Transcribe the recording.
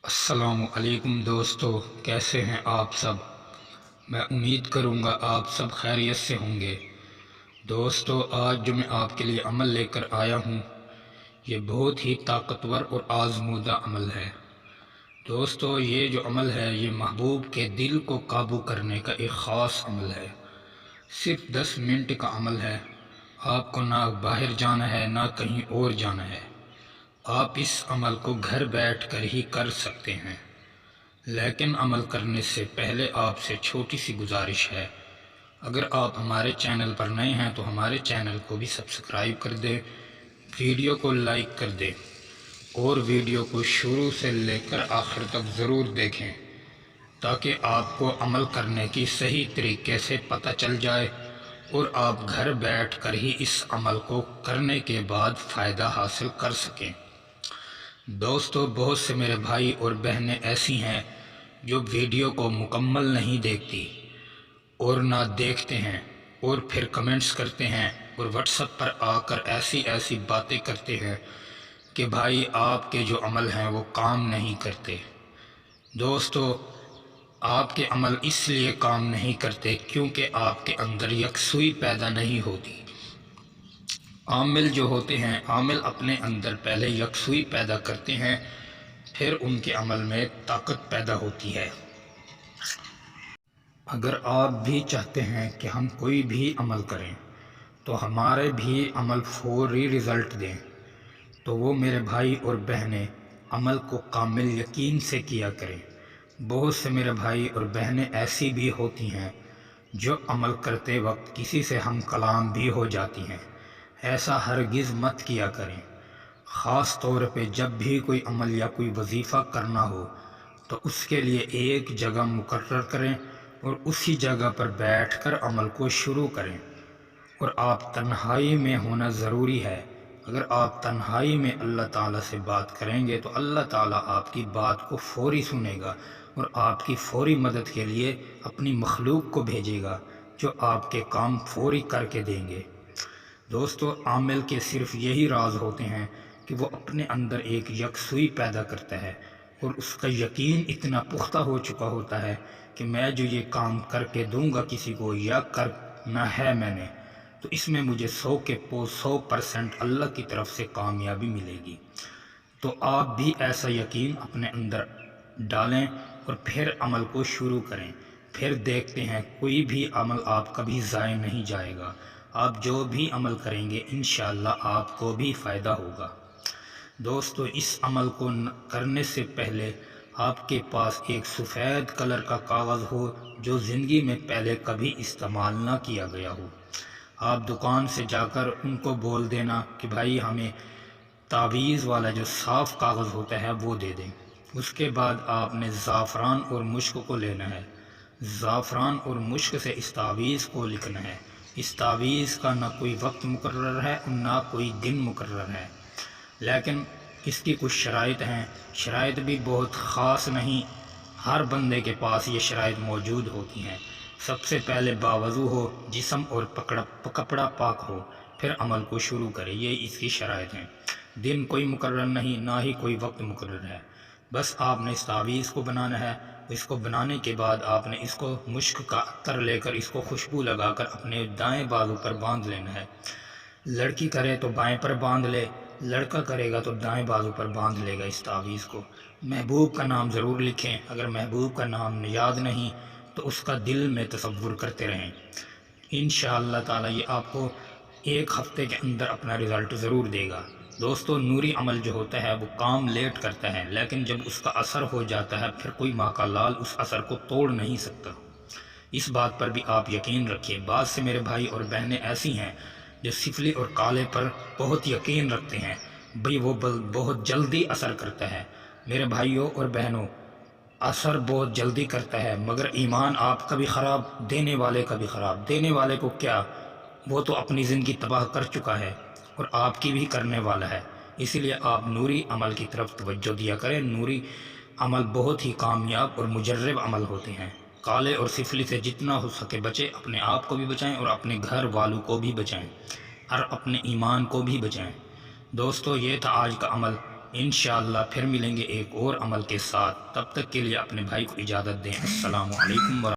السلام علیکم دوستو، کیسے ہیں آپ سب؟ میں امید کروں گا آپ سب خیریت سے ہوں گے۔ دوستو، آج جو میں آپ کے لیے عمل لے کر آیا ہوں، یہ بہت ہی طاقتور اور آزمودہ عمل ہے۔ دوستو، یہ جو عمل ہے یہ محبوب کے دل کو قابو کرنے کا ایک خاص عمل ہے۔ صرف 10 منٹ کا عمل ہے۔ آپ کو نہ باہر جانا ہے نہ کہیں اور جانا ہے۔ آپ اس عمل کو گھر بیٹھ کر ہی کر سکتے ہیں، لیکن عمل کرنے سے پہلے آپ سے چھوٹی سی گزارش ہے۔ اگر آپ ہمارے چینل پر نئے ہیں تو ہمارے چینل کو بھی سبسکرائب کر دیں، ویڈیو کو لائک کر دیں اور ویڈیو کو شروع سے لے کر آخر تک ضرور دیکھیں تاکہ آپ کو عمل کرنے کی صحیح طریقے سے پتہ چل جائے اور آپ گھر بیٹھ کر ہی اس عمل کو کرنے کے بعد فائدہ حاصل کر سکیں۔ دوستو، بہت سے میرے بھائی اور بہنیں ایسی ہیں جو ویڈیو کو مکمل نہیں دیکھتی اور نہ دیکھتے ہیں اور پھر کمنٹس کرتے ہیں اور واٹس ایپ پر آ کر ایسی باتیں کرتے ہیں کہ بھائی آپ کے جو عمل ہیں وہ کام نہیں کرتے۔ دوستو، آپ کے عمل اس لیے کام نہیں کرتے کیونکہ آپ کے اندر یکسوئی پیدا نہیں ہوتی۔ عامل جو ہوتے ہیں، عامل اپنے اندر پہلے یکسوئی پیدا کرتے ہیں، پھر ان کے عمل میں طاقت پیدا ہوتی ہے۔ اگر آپ بھی چاہتے ہیں کہ ہم کوئی بھی عمل کریں تو ہمارے بھی عمل فوری رزلٹ دیں، تو وہ میرے بھائی اور بہنیں عمل کو کامل یقین سے کیا کریں۔ بہت سے میرے بھائی اور بہنیں ایسی بھی ہوتی ہیں جو عمل کرتے وقت کسی سے ہم کلام بھی ہو جاتی ہیں۔ ایسا ہرگز مت کیا کریں۔ خاص طور پہ جب بھی کوئی عمل یا کوئی وظیفہ کرنا ہو تو اس کے لیے ایک جگہ مقرر کریں اور اسی جگہ پر بیٹھ کر عمل کو شروع کریں، اور آپ تنہائی میں ہونا ضروری ہے۔ اگر آپ تنہائی میں اللہ تعالیٰ سے بات کریں گے تو اللہ تعالیٰ آپ کی بات کو فوری سنے گا اور آپ کی فوری مدد کے لیے اپنی مخلوق کو بھیجے گا جو آپ کے کام فوری کر کے دیں گے۔ دوستو، عامل کے صرف یہی راز ہوتے ہیں کہ وہ اپنے اندر ایک یکسوئی پیدا کرتا ہے اور اس کا یقین اتنا پختہ ہو چکا ہوتا ہے کہ میں جو یہ کام کر کے دوں گا کسی کو یا کرنا ہے میں نے، تو اس میں مجھے 100% اللہ کی طرف سے کامیابی ملے گی۔ تو آپ بھی ایسا یقین اپنے اندر ڈالیں اور پھر عمل کو شروع کریں۔ پھر دیکھتے ہیں کوئی بھی عمل آپ کا بھی ضائع نہیں جائے گا۔ آپ جو بھی عمل کریں گے انشاءاللہ آپ کو بھی فائدہ ہوگا۔ دوستو، اس عمل کو کرنے سے پہلے آپ کے پاس ایک سفید کلر کا کاغذ ہو جو زندگی میں پہلے کبھی استعمال نہ کیا گیا ہو۔ آپ دکان سے جا کر ان کو بول دینا کہ بھائی ہمیں تعویذ والا جو صاف کاغذ ہوتا ہے وہ دے دیں۔ اس کے بعد آپ نے زعفران اور مشک کو لینا ہے۔ زعفران اور مشک سے اس تعویذ کو لکھنا ہے۔ اس تعویذ کا نہ کوئی وقت مقرر ہے اور نہ کوئی دن مقرر ہے، لیکن اس کی کچھ شرائط ہیں۔ شرائط بھی بہت خاص نہیں، ہر بندے کے پاس یہ شرائط موجود ہوتی ہیں۔ سب سے پہلے باوضو ہو جسم اور کپڑا پاک ہو، پھر عمل کو شروع کرے، یہ اس کی شرائط ہیں۔ دن کوئی مقرر نہیں، نہ ہی کوئی وقت مقرر ہے، بس آپ نے اس تعویذ کو بنانا ہے۔ اس کو بنانے کے بعد آپ نے اس کو مشک کا عطر لے کر اس کو خوشبو لگا کر اپنے دائیں بازو پر باندھ لینا ہے۔ لڑکی کرے تو بائیں پر باندھ لے، لڑکا کرے گا تو دائیں بازو پر باندھ لے گا اس تعویذ کو۔ محبوب کا نام ضرور لکھیں، اگر محبوب کا نام یاد نہیں تو اس کا دل میں تصور کرتے رہیں۔ انشاءاللہ تعالیٰ یہ آپ کو 1 ہفتے کے اندر اپنا رزلٹ ضرور دے گا۔ دوستو، نوری عمل جو ہوتا ہے وہ کام لیٹ کرتا ہے، لیکن جب اس کا اثر ہو جاتا ہے پھر کوئی ماں کا لال اس اثر کو توڑ نہیں سکتا۔ اس بات پر بھی آپ یقین رکھیے۔ بعض سے میرے بھائی اور بہنیں ایسی ہیں جو سفلی اور کالے پر بہت یقین رکھتے ہیں، بھئی وہ بہت جلدی اثر کرتا ہے۔ میرے بھائیوں اور بہنوں، اثر بہت جلدی کرتا ہے مگر ایمان آپ کا بھی خراب، دینے والے کا بھی خراب۔ دینے والے کو کیا، وہ تو اپنی زندگی تباہ کر چکا ہے اور آپ کی بھی کرنے والا ہے۔ اسی لیے آپ نوری عمل کی طرف توجہ دیا کریں۔ نوری عمل بہت ہی کامیاب اور مجرب عمل ہوتے ہیں۔ کالے اور سفلی سے جتنا ہو سکے بچیں، اپنے آپ کو بھی بچائیں اور اپنے گھر والوں کو بھی بچائیں اور اپنے ایمان کو بھی بچائیں۔ دوستو، یہ تھا آج کا عمل۔ انشاءاللہ پھر ملیں گے ایک اور عمل کے ساتھ، تب تک کے لیے اپنے بھائی کو اجازت دیں۔ السلام علیکم ورحمۃ اللہ۔